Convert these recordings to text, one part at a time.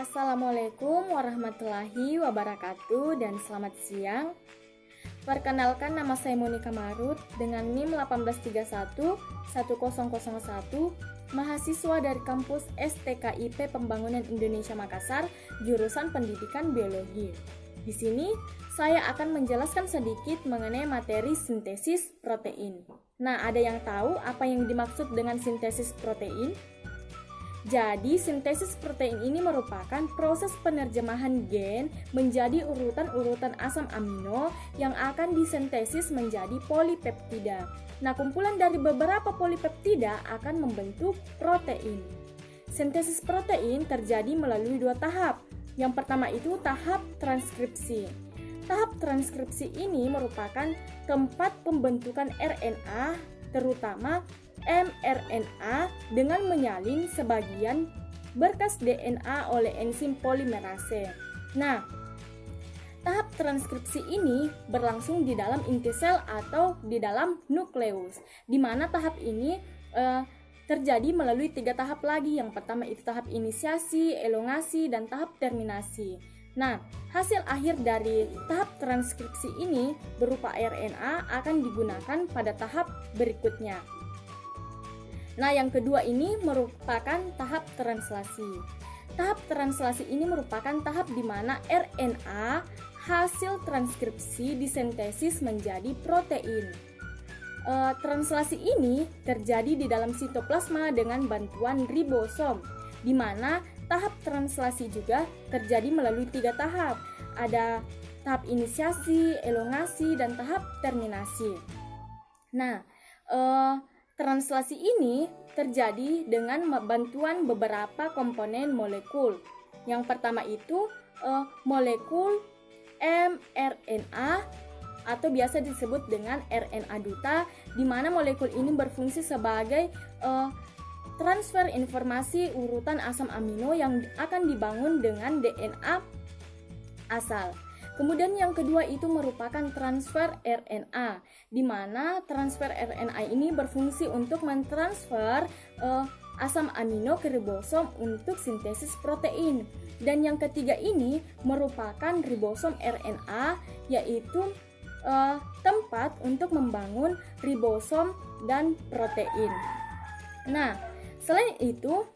Assalamualaikum warahmatullahi wabarakatuh dan selamat siang. Perkenalkan, nama saya Monika Marut dengan NIM 18311001, mahasiswa dari kampus STKIP Pembangunan Indonesia Makassar, jurusan Pendidikan Biologi. Di sini saya akan menjelaskan sedikit mengenai materi sintesis protein. Nah, ada yang tahu apa yang dimaksud dengan sintesis protein? Jadi, sintesis protein ini merupakan proses penerjemahan gen menjadi urutan-urutan asam amino yang akan disintesis menjadi polipeptida. Nah, kumpulan dari beberapa polipeptida akan membentuk protein. Sintesis protein terjadi melalui dua tahap. Yang pertama itu tahap transkripsi. Tahap transkripsi ini merupakan tempat pembentukan RNA, terutama mRNA, dengan menyalin sebagian berkas DNA oleh enzim polimerase. Nah, tahap transkripsi ini berlangsung di dalam inti sel atau di dalam nukleus, di mana tahap ini terjadi melalui 3 tahap lagi. Yang pertama itu tahap inisiasi, elongasi, dan tahap terminasi. Nah, hasil akhir dari tahap transkripsi ini berupa RNA akan digunakan pada tahap berikutnya. Nah, yang kedua ini merupakan tahap translasi. Tahap translasi ini merupakan tahap di mana RNA hasil transkripsi disintesis menjadi protein. Translasi ini terjadi di dalam sitoplasma dengan bantuan ribosom, di mana tahap translasi juga terjadi melalui 3 tahap. Ada tahap inisiasi, elongasi, dan tahap terminasi. Nah, translasi ini terjadi dengan bantuan beberapa komponen molekul. Yang pertama itu molekul mRNA atau biasa disebut dengan RNA duta, di mana molekul ini berfungsi sebagai transfer informasi urutan asam amino yang akan dibangun dengan DNA asal. Kemudian yang kedua itu merupakan transfer RNA, di mana transfer RNA ini berfungsi untuk mentransfer asam amino ke ribosom untuk sintesis protein. Dan yang ketiga ini merupakan ribosom RNA, yaitu tempat untuk membangun ribosom dan protein. Nah, selain itu,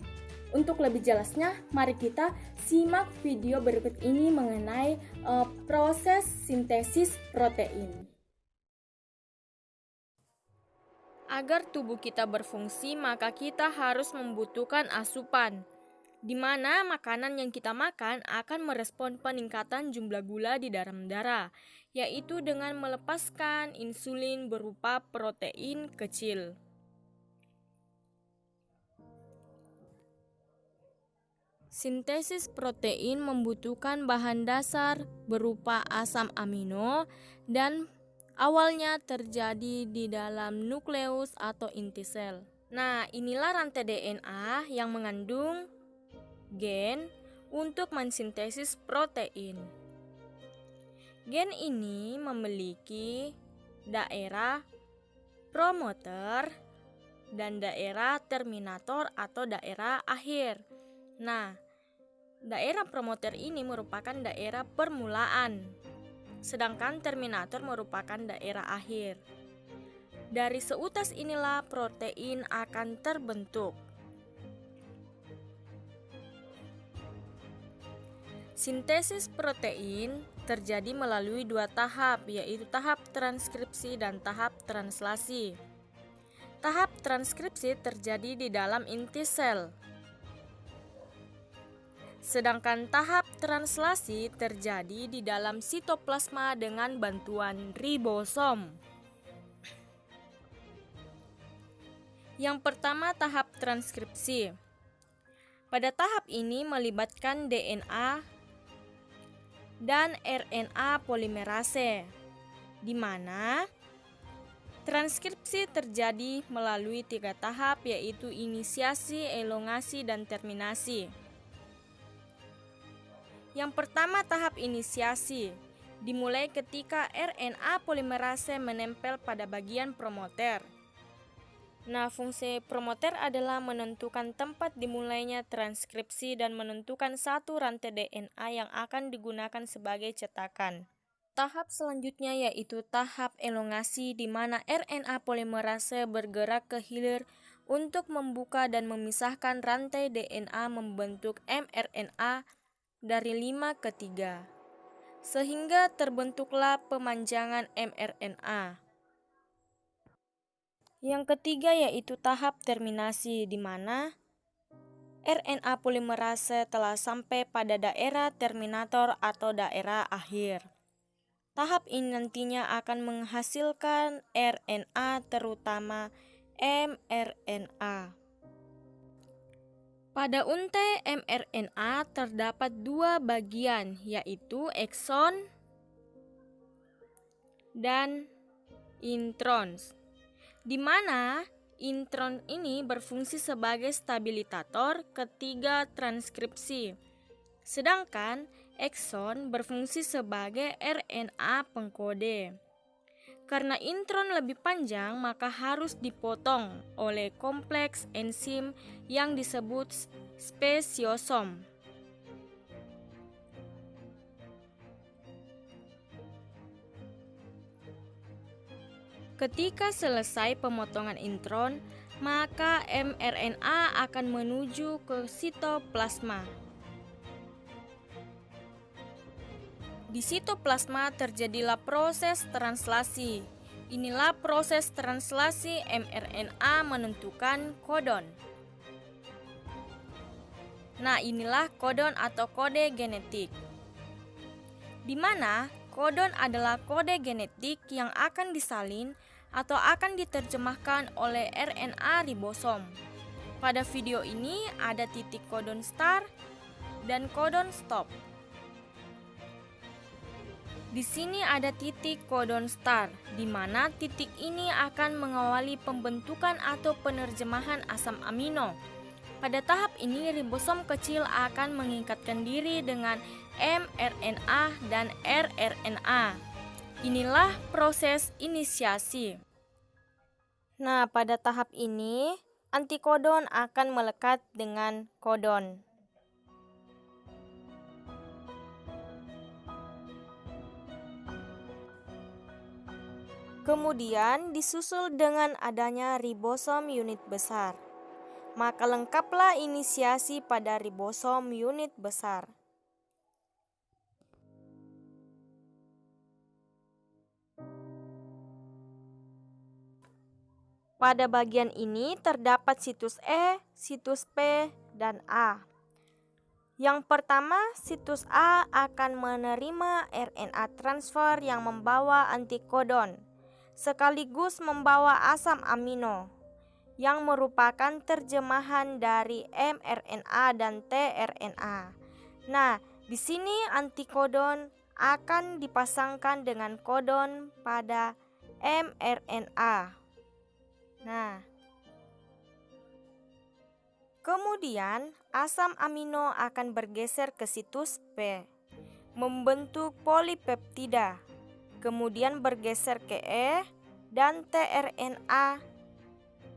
untuk lebih jelasnya, mari kita simak video berikut ini mengenai proses sintesis protein. Agar tubuh kita berfungsi, maka kita harus membutuhkan asupan, di mana makanan yang kita makan akan merespon peningkatan jumlah gula di dalam darah, yaitu dengan melepaskan insulin berupa protein kecil. Sintesis protein membutuhkan bahan dasar berupa asam amino dan awalnya terjadi di dalam nukleus atau inti sel. Nah, inilah rantai DNA yang mengandung gen untuk mensintesis protein. Gen ini memiliki daerah promoter dan daerah terminator atau daerah akhir. Nah, daerah promoter ini merupakan daerah permulaan, sedangkan terminator merupakan daerah akhir. Dari seutas inilah protein akan terbentuk. Sintesis protein terjadi melalui 2 tahap, yaitu tahap transkripsi dan tahap translasi. Tahap transkripsi terjadi di dalam inti sel, sedangkan tahap translasi terjadi di dalam sitoplasma dengan bantuan ribosom. Yang pertama, tahap transkripsi. Pada tahap ini melibatkan DNA dan RNA polimerase, di mana transkripsi terjadi melalui 3 tahap, yaitu inisiasi, elongasi, dan terminasi. Yang pertama, tahap inisiasi dimulai ketika RNA polimerase menempel pada bagian promoter. Nah, fungsi promoter adalah menentukan tempat dimulainya transkripsi dan menentukan satu rantai DNA yang akan digunakan sebagai cetakan. Tahap selanjutnya yaitu tahap elongasi, di mana RNA polimerase bergerak ke hilir untuk membuka dan memisahkan rantai DNA membentuk mRNA dari 5 ke 3, sehingga terbentuklah pemanjangan mRNA. Yang ketiga yaitu tahap terminasi, di mana RNA polimerase telah sampai pada daerah terminator atau daerah akhir. Tahap ini nantinya akan menghasilkan RNA, terutama mRNA. Pada untai mRNA terdapat dua bagian, yaitu ekson dan introns, di mana intron ini berfungsi sebagai stabilisator ketiga transkripsi, sedangkan ekson berfungsi sebagai RNA pengkode. Karena intron lebih panjang, maka harus dipotong oleh kompleks enzim yang disebut spesiosom. Ketika selesai pemotongan intron, maka mRNA akan menuju ke sitoplasma. Di sitoplasma terjadilah proses translasi. Inilah proses translasi mRNA menentukan kodon. Nah, inilah kodon atau kode genetik, di mana kodon adalah kode genetik yang akan disalin atau akan diterjemahkan oleh RNA ribosom. Pada video ini ada titik kodon start dan kodon stop. Di sini ada titik kodon start, di mana titik ini akan mengawali pembentukan atau penerjemahan asam amino. Pada tahap ini, ribosom kecil akan mengikatkan diri dengan mRNA dan rRNA. Inilah proses inisiasi. Nah, pada tahap ini, antikodon akan melekat dengan kodon. Kemudian disusul dengan adanya ribosom unit besar. Maka lengkaplah inisiasi pada ribosom unit besar. Pada bagian ini terdapat situs E, situs P, dan A. Yang pertama, situs A akan menerima RNA transfer yang membawa antikodon, sekaligus membawa asam amino, yang merupakan terjemahan dari mRNA dan tRNA. Nah, di sini antikodon akan dipasangkan dengan kodon pada mRNA. Nah, kemudian asam amino akan bergeser ke situs P, membentuk polipeptida, kemudian bergeser ke E, dan tRNA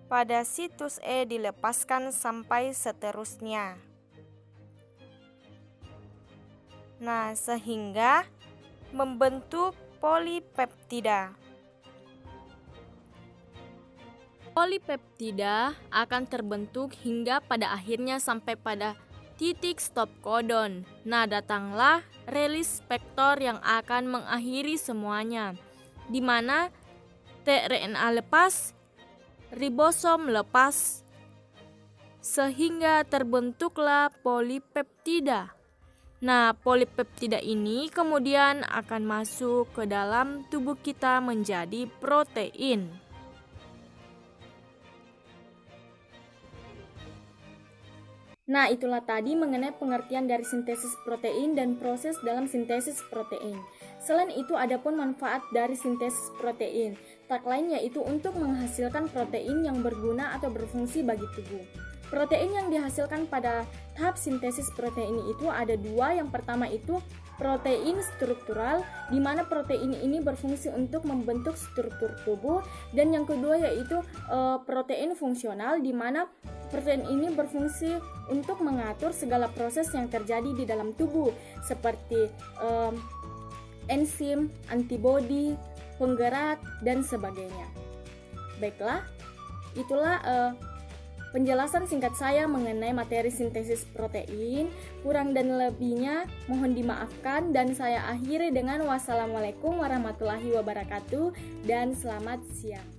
pada situs E dilepaskan sampai seterusnya. Nah, sehingga membentuk polipeptida. Polipeptida akan terbentuk hingga pada akhirnya sampai pada titik stop kodon. Nah, datanglah release vektor yang akan mengakhiri semuanya, di mana tRNA lepas, ribosom lepas, sehingga terbentuklah polipeptida. Nah, polipeptida ini kemudian akan masuk ke dalam tubuh kita menjadi protein. Nah, itulah tadi mengenai pengertian dari sintesis protein dan proses dalam sintesis protein. Selain itu, ada pun manfaat dari sintesis protein, tak lain yaitu untuk menghasilkan protein yang berguna atau berfungsi bagi tubuh. Protein yang dihasilkan pada tahap sintesis protein itu ada dua. Yang pertama itu protein struktural, di mana protein ini berfungsi untuk membentuk struktur tubuh, dan yang kedua yaitu protein fungsional, di mana protein ini berfungsi untuk mengatur segala proses yang terjadi di dalam tubuh seperti enzim, antibodi, penggerak, dan sebagainya. Baiklah, itulah penjelasan singkat saya mengenai materi sintesis protein. Kurang dan lebihnya mohon dimaafkan, dan saya akhiri dengan wassalamualaikum warahmatullahi wabarakatuh dan selamat siang.